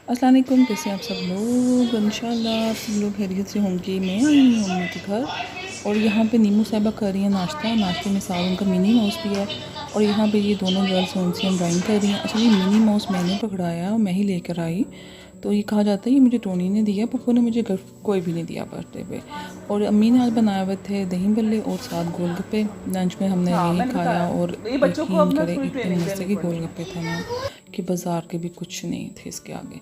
अस्सलाम वालेकुम, कैसे हैं आप सब लोग। इंशाल्लाह आप सब लोग खैरियत से होंगे। मैं आई हूँ अम्मी के घर और यहाँ पे नीमू साहिबा कर रही हैं नाश्ता। नाश्ते में साथ उनका मिनी माउस भी है और यहाँ पे ये दोनों गर्ल्स उनसे ड्राइंग कर रही हैं। अच्छा, ये मिनी माउस मैंने पकड़ाया और मैं ही लेकर आई। तो ये कहा जाता है ये मुझे टोनी ने दिया, पप्पू ने मुझे कोई भी नहीं दिया बर्थडे पे। और अम्मी ने आज बनाए हुए थे दही बल्ले और साथ गोलगप्पे। लंच में हमने हाँ यही मैंने खाया बताया और ये बच्चों को यकीन अब ना करें थोड़ी इतने ट्रेनिंग मज़े देनी के पड़ेगी। गोलगप्पे थे ना कि बाज़ार के भी कुछ नहीं थे इसके आगे।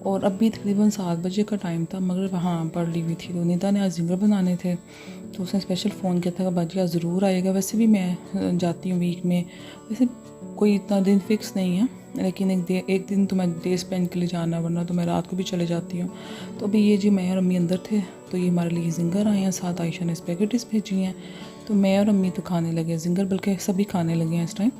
और अभी तकरीबन 7 बजे का टाइम था, मगर हाँ पढ़ ली हुई थी। तो निदा ने आज जिंगर बनाने थे तो उसने स्पेशल फ़ोन किया था कि बाजी आज ज़रूर आएगा। वैसे भी मैं जाती हूँ वीक में, वैसे कोई इतना दिन फिक्स नहीं है, लेकिन एक दिन तो मैं डे स्पेंड के लिए जाना, वरना तो मैं रात को भी चले जाती हूँ। तो अभी ये जी मैं और अम्मी अंदर थे तो ये हमारे लिए जिंगर आए हैं, साथ आयशा ने स्पेगेटिस भेजी हैं। तो मैं और अम्मी तो खाने लगे जिंगर, बल्कि सभी खाने लगे हैं इस टाइम।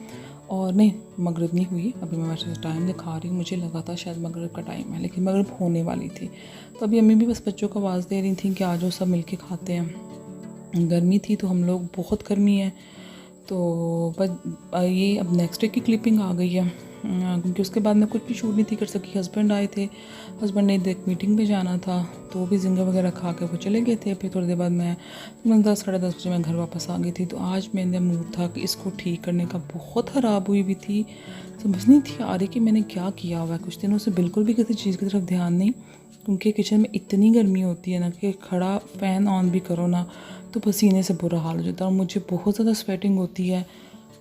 और नहीं, मगरिब नहीं हुई अभी, मैं वैसे टाइम दिखा रही हूँ, मुझे लगा था शायद मगरिब का टाइम है, लेकिन मगरिब होने वाली थी। तो अभी अम्मी भी बस बच्चों को आवाज़ दे रही थी कि आ जाओ सब मिल के खाते हैं। गर्मी थी तो हम लोग, बहुत गर्मी है तो बस ये अब नेक्स्ट डे की क्लिपिंग आ गई है, क्योंकि उसके बाद मैं कुछ भी शूट नहीं थी कर सकी। हस्बैंड आए थे, हस्बैंड ने एक मीटिंग पे जाना था तो वो भी जिंगर वगैरह खा के वो चले गए थे। फिर थोड़ी देर बाद मैं 10 साढ़े 10 बजे मैं घर वापस आ गई थी। तो आज मेरा मूड था कि इसको ठीक करने का, बहुत ख़राब हुई भी थी, समझ नहीं थी आ रही कि मैंने क्या किया हुआ है। कुछ दिनों से बिल्कुल भी किसी चीज़ की तरफ ध्यान नहीं, क्योंकि किचन में इतनी गर्मी होती है ना कि खड़ा फ़ैन ऑन भी करो ना तो पसीने से बुरा हाल हो जाता है और मुझे बहुत ज़्यादा स्वेटिंग होती है।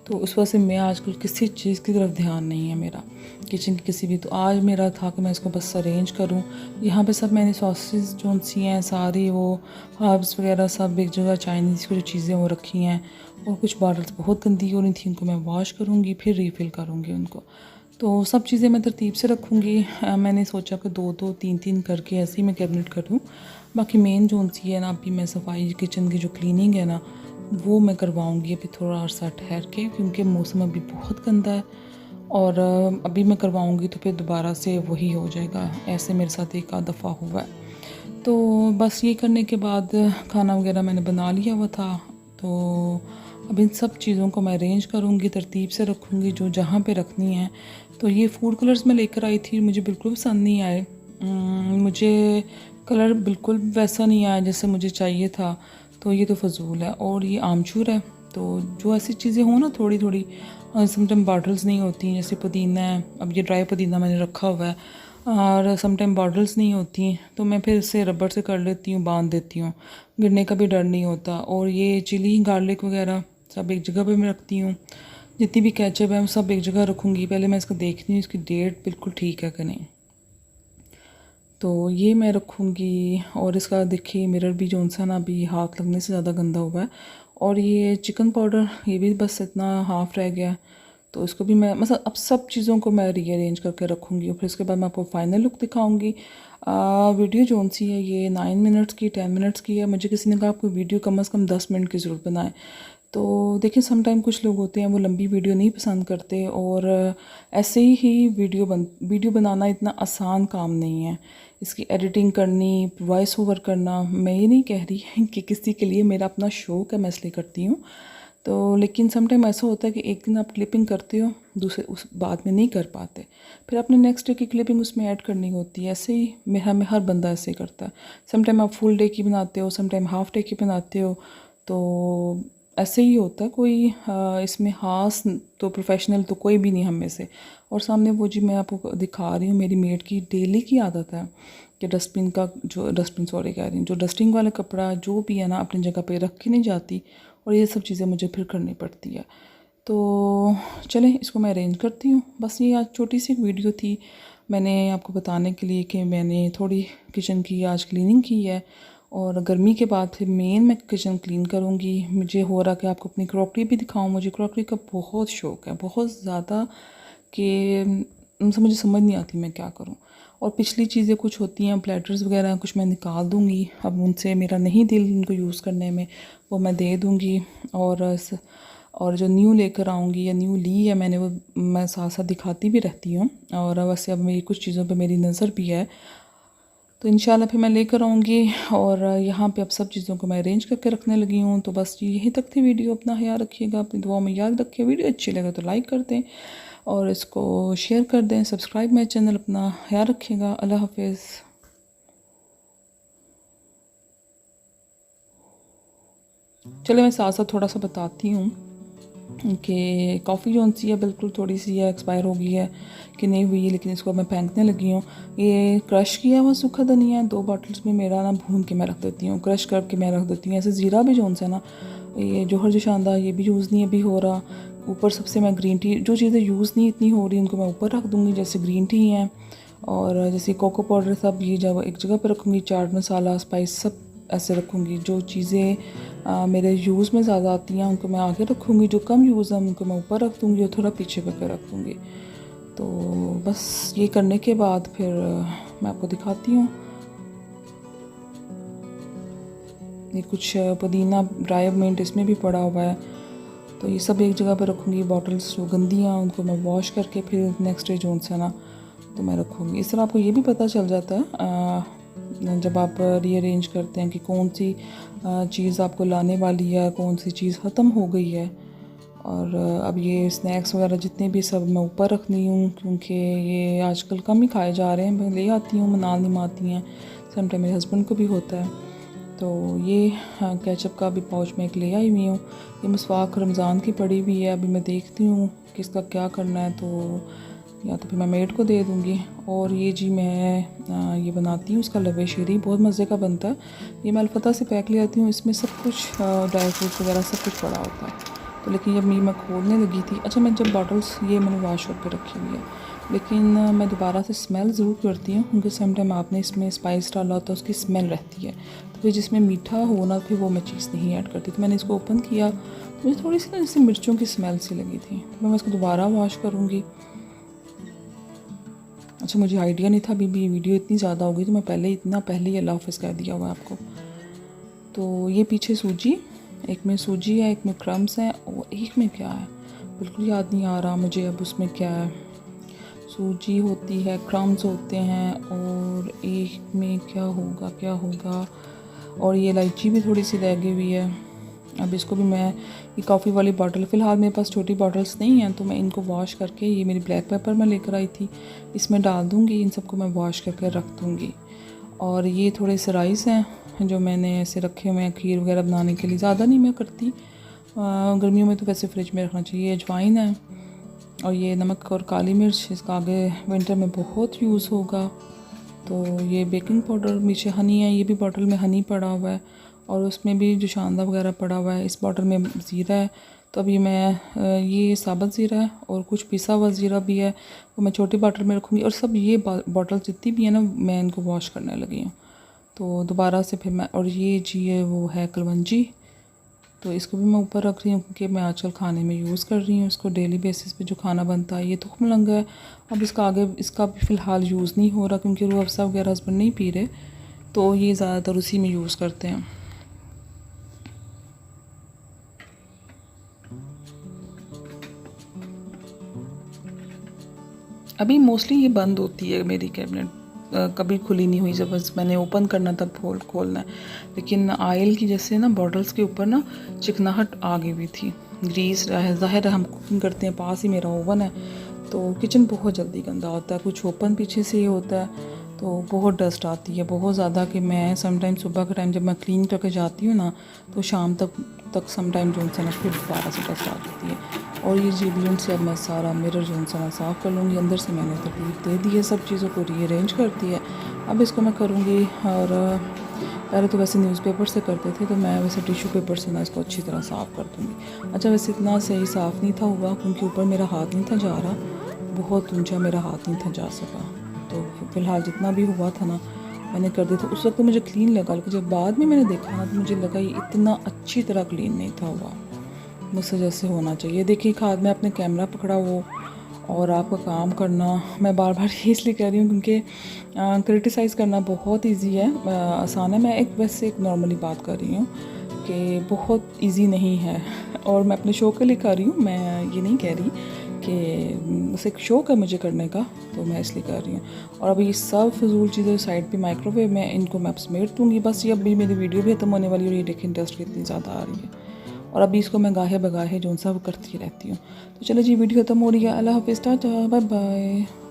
तो उस वजह से मैं आजकल किसी चीज़ की तरफ ध्यान नहीं है मेरा, किचन की किसी भी। तो आज मेरा था कि मैं इसको बस अरेंज करूं। यहाँ पे सब मैंने सॉसेस जो सी हैं सारी, वो हर्ब्स वगैरह सब एक जगह, चाइनीज़ की जो चीज़ें वो रखी हैं। और कुछ बॉटल्स बहुत गंदी हो रही थी, उनको मैं वॉश करूँगी फिर रीफ़िल करूँगी उनको। तो सब चीज़ें मैं तरतीब से रखूँगी। मैंने सोचा कि 2-2 3-3 करके ऐसे ही मैं कैबिनेट करूँ। बाकी मेन जो सी है ना, अभी मैं सफाई किचन की जो क्लीनिंग है ना वो मैं करवाऊँगी अभी थोड़ा अर्सा ठहर के, क्योंकि मौसम अभी बहुत गंदा है। और अभी मैं करवाऊँगी तो फिर दोबारा से वही हो जाएगा। ऐसे मेरे साथ एक आध दफ़ा हुआ है। तो बस ये करने के बाद खाना वगैरह मैंने बना लिया हुआ था। तो अब इन सब चीज़ों को मैं अरेंज करूँगी, तरतीब से रखूँगी जो जहाँ पे रखनी है। तो ये फूड कलर्स मैं लेकर आई थी, मुझे बिल्कुल पसंद नहीं आए। मुझे कलर बिल्कुल वैसा नहीं आया जैसे मुझे चाहिए था, तो ये तो फजूल है। और ये आमचूर है, तो जो ऐसी चीज़ें हो ना थोड़ी थोड़ी, समटाइम बॉटल्स नहीं होती, जैसे पुदीना है, अब ये ड्राई पुदीना मैंने रखा हुआ है, और समटाइम बॉटल्स नहीं होती तो मैं फिर इसे रबर से कर लेती हूँ, बांध देती हूँ, गिरने का भी डर नहीं होता। और ये चिली गार्लिक वगैरह सब एक जगह पे मैं रखती हूँ। जितनी भी केचप है वो सब एक जगह रखूँगी। पहले मैं इसको देखती हूँ इसकी डेट बिल्कुल ठीक है कि नहीं, तो ये मैं रखूँगी। और इसका देखिए मिरर भी जो सा ना अभी हाथ लगने से ज़्यादा गंदा हुआ है। और ये चिकन पाउडर ये भी बस इतना हाफ़ रह गया, तो इसको भी मैं मतलब अब सब चीज़ों को मैं रीअरेंज करके रखूँगी और फिर उसके बाद मैं आपको फाइनल लुक दिखाऊँगी। वीडियो जो सी है ये 9 मिनट्स की 10 मिनट्स की है। मुझे किसी ने कहा आपको वीडियो कम से कम 10 मिनट की ज़रूरत बनाए। तो देखिए समटाइम कुछ लोग होते हैं वो लंबी वीडियो नहीं पसंद करते, और ऐसे ही वीडियो बनाना इतना आसान काम नहीं है। इसकी एडिटिंग करनी, वॉइस ओवर करना, मैं ये नहीं कह रही कि किसी के लिए, मेरा अपना शौक़ है मैं इसलिए करती हूँ। तो लेकिन समटाइम ऐसा होता है कि एक दिन आप क्लिपिंग करते हो, दूसरे उस बाद में नहीं कर पाते, फिर आपने नेक्स्ट डे की क्लिपिंग उसमें ऐड करनी होती है। ऐसे ही मेरा में हर बंदा ऐसे ही करता है। समटाइम आप फुल डे की बनाते हो, समटाइम हाफ डे की बनाते हो, तो ऐसे ही होता है। कोई इसमें ख़ास तो प्रोफेशनल तो कोई भी नहीं हम में से। और सामने वो जी मैं आपको दिखा रही हूँ, मेरी मेड की डेली की आदत है कि डस्टबिन सॉरी कह रही हूँ, जो डस्टिंग वाला कपड़ा जो भी है ना अपनी जगह पे रख के नहीं जाती, और ये सब चीज़ें मुझे फिर करनी पड़ती है। तो चलें इसको मैं अरेंज करती हूँ। बस ये आज छोटी सी एक वीडियो थी मैंने आपको बताने के लिए कि मैंने थोड़ी किचन की आज क्लीनिंग की है, और गर्मी के बाद फिर मेन मैं किचन क्लीन करूँगी। मुझे हो रहा कि आपको अपनी क्रॉकरी भी दिखाऊँ। मुझे क्रॉकरी का बहुत शौक़ है, बहुत ज़्यादा, कि उनसे मुझे समझ नहीं आती मैं क्या करूँ। और पिछली चीज़ें कुछ होती हैं, प्लेटर्स वगैरह कुछ मैं निकाल दूँगी, अब उनसे मेरा नहीं दिल उनको यूज़ करने में, वो मैं दे दूँगी। और जो न्यू लेकर आऊँगी या न्यू ली है मैंने, वो मैं साथ साथ दिखाती भी रहती हूँ। और वैसे अब मेरी कुछ चीज़ों पे मेरी नज़र भी है, तो इंशाल्लाह फिर मैं लेकर आऊँगी। और यहाँ पे अब सब चीज़ों को मैं अरेंज करके रखने लगी हूँ। तो बस यहीं तक थी वीडियो। अपना ख्याल रखिएगा, अपनी दुआ में याद रखिए। वीडियो अच्छी लगे तो लाइक कर दें। और इसको शेयर कर दें, सब्सक्राइब मेरे चैनल, अपना ख्याल रखिएगा। अल्लाह हाफिज़। चले मैं साथ साथ थोड़ा सा बताती हूँ कि कॉफ़ी जो सी है बिल्कुल थोड़ी सी है एक्सपायर हो गई है कि नहीं हुई है, लेकिन इसको मैं फेंकने लगी हूँ। ये क्रश किया हुआ सूखा धनिया है 2 बॉटल्स में मेरा ना, भून के मैं रख देती हूँ, क्रश करके मैं रख देती हूँ। ऐसे ज़ीरा भी जो है ना, ये जोहर जोशानदा ये भी यूज़ नहीं अभी हो रहा। ऊपर सबसे मैं ग्रीन टी, जो चीज़ें यूज़ नहीं इतनी हो रही उनको मैं ऊपर रख दूँगी, जैसे ग्रीन टी है और जैसे कोको पाउडर सब ये जब एक जगह पर रखूँगी, चाट मसाला स्पाइस सब ऐसे रखूँगी। जो चीज़ें मेरे यूज़ में ज़्यादा आती हैं उनको मैं आगे रखूँगी, जो कम यूज़ है उनको मैं ऊपर रख दूँगी और थोड़ा पीछे करके रख दूँगी। तो बस ये करने के बाद फिर मैं आपको दिखाती हूँ। ये कुछ पुदीना ड्राई मिंट इसमें भी पड़ा हुआ है, तो ये सब एक जगह पर रखूँगी। बॉटल्स जो गंदी हैं उनको मैं वॉश करके फिर नेक्स्ट डे जो है ना तो मैं रखूँगी। इस तरह आपको ये भी पता चल जाता है जब आप रीअरेंज करते हैं कि कौन सी चीज़ आपको लाने वाली है, कौन सी चीज़ ख़त्म हो गई है। और अब ये स्नैक्स वगैरह जितने भी सब मैं ऊपर रखनी हूँ, क्योंकि ये आजकल कम ही खाए जा रहे हैं। मैं ले आती हूँ, मनाल नहीं आती हैं, समटाइम मेरे हस्बैंड को भी होता है। तो ये केचप का भी पाउच में एक ले आई हुई हूँ। ये मसवाक रमज़ान की पड़ी हुई है, अभी मैं देखती हूँ कि इसका क्या करना है, तो या तो फिर मैं मेड को दे दूँगी। और ये जी मैं ये बनाती हूँ, इसका लवे शेरी बहुत मज़े का बनता है। ये मैं अलफता से पैक ले आती हूँ, इसमें सब कुछ ड्राई फ्रूट्स वगैरह सब कुछ पड़ा होता है। तो लेकिन जब मैं खोलने लगी थी, अच्छा मैं जब बॉटल्स ये मैंने वॉश करके रखी हुई है, लेकिन मैं दोबारा से स्मेल ज़रूर करती हूँ, क्योंकि सम टाइम आपने इसमें स्पाइस डाला होता है, उसकी स्मेल रहती है। तो फिर जिसमें मीठा हो ना, फिर वो मैं चीज़ नहीं ऐड करती। तो मैंने इसको ओपन किया तो मुझे थोड़ी सी ना जैसे मिर्चों की स्मेल सी लगी थी, तो मैं इसको दोबारा वॉश करूँगी। अच्छा मुझे आइडिया नहीं था, अभी भी वीडियो इतनी ज़्यादा हो गई तो मैं पहले ही अल्लाह हाफ़िज़ कह दिया हुआ आपको। तो ये पीछे सूजी, एक में सूजी है, एक में क्रम्स हैं, और एक में क्या है बिल्कुल याद नहीं आ रहा मुझे अब उसमें क्या है। सूजी होती है, क्रम्स होते हैं, और एक में क्या होगा। और ये इलायची भी थोड़ी सी रह गई हुई है। अब इसको भी मैं, ये कॉफ़ी वाली बॉटल, फ़िलहाल मेरे पास छोटी बॉटल्स नहीं हैं, तो मैं इनको वॉश करके, ये मेरी ब्लैक पेपर मैं लेकर आई थी, इसमें डाल दूँगी। इन सबको मैं वॉश करके रख दूँगी। और ये थोड़े से राइस हैं जो मैंने ऐसे रखे हुए हैं खीर वगैरह बनाने के लिए, ज़्यादा नहीं मैं करती, गर्मियों में तो वैसे फ्रिज में रखना चाहिए। अजवाइन है और ये नमक और काली मिर्च, इसका आगे विंटर में बहुत यूज़ होगा। तो ये बेकिंग पाउडर, नीचे हनी है, ये भी बॉटल में हनी पड़ा हुआ है, और उसमें भी जो शानदा वगैरह पड़ा हुआ है। इस बॉटल में ज़ीरा है, तो अभी मैं ये साबुत ज़ीरा है और कुछ पिसा हुआ ज़ीरा भी है, वो मैं छोटी बॉटल में रखूँगी। और सब ये बॉटल जितनी भी है ना, मैं इनको वॉश करने लगी हूँ। तो दोबारा से फिर मैं, और ये जी है वो है कलवंजी, तो इसको भी मैं ऊपर रख रही हूँ क्योंकि मैं आजकल खाने में यूज़ कर रही हूँ इसको, डेली बेसिस पे जो खाना बनता है। ये तुख्म लंगा है, अब इसका भी फ़िलहाल यूज़ नहीं हो रहा क्योंकि रूह अफ़ज़ा वगैरह हस्बैंड नहीं पी रहे, तो ये ज़्यादातर उसी में यूज़ करते हैं। अभी मोस्टली ये बंद होती है मेरी कैबिनेट, कभी खुली नहीं हुई, जब बस मैंने ओपन करना तब खोलना है। लेकिन ऑयल की जैसे ना बॉटल्स के ऊपर ना चिकनाहट आ गई हुई थी, ग्रीस है, ज़ाहिर है हम कुकिंग करते हैं, पास ही मेरा ओवन है, तो किचन बहुत जल्दी गंदा होता है। कुछ ओपन पीछे से ही होता है, तो बहुत डस्ट आती है बहुत ज़्यादा, कि मैं समटाइम सुबह के टाइम जब मैं क्लीन करके जाती हूँ ना, तो शाम तक समटाइम जो है ना फिर दोबारा से डस्ट आ जाती है। और ये जी से अब मैं सारा मिरर जो है ना साफ़ कर लूँगी। अंदर से मैंने तरतीब दे दी है, सब चीज़ों को रीअरेंज कर दिया है। अब इसको मैं करूँगी, और पहले तो वैसे न्यूज़पेपर से करते थे, तो मैं वैसे टिशू पेपर से ना इसको अच्छी तरह साफ़ कर दूँगी। अच्छा वैसे इतना सही साफ़ नहीं था हुआ, क्योंकि ऊपर मेरा हाथ नहीं था जा रहा, बहुत ऊंचा मेरा हाथ नहीं था जा सका, तो फ़िलहाल जितना भी हुआ था ना मैंने कर दिया था। उस वक्त तो मुझे क्लीन लगा, लेकिन जब बाद में मैंने देखा ना तो मुझे लगा ये इतना अच्छी तरह क्लीन नहीं था हुआ, मुझसे जैसे होना चाहिए। देखिए हाथ में अपने कैमरा पकड़ा हो और आपका काम करना, मैं बार बार ये इसलिए कह रही हूँ क्योंकि क्रिटिसाइज़ करना बहुत इजी है, आसान है। मैं वैसे एक नॉर्मली बात कर रही हूँ कि बहुत इजी नहीं है, और मैं अपने शो के लिए कर रही हूँ, मैं ये नहीं कह रही कि बस एक शौक़ है मुझे करने का, तो मैं इसलिए कर रही हूँ। और अभी ये सब फजूल चीज़ें साइड पे माइक्रोवेव में, इनको मैं समेट दूँगी बस। ये अभी मेरी वीडियो भी ख़त्म होने वाली है, और ये देखें डस्ट कितनी ज़्यादा आ रही है, और अभी इसको मैं गाहे बगाहे जो सा वो करती रहती हूँ। तो चलो जी वीडियो खत्म हो रही है। अल्लाह हाफिज़, टाटा, बाय बाय।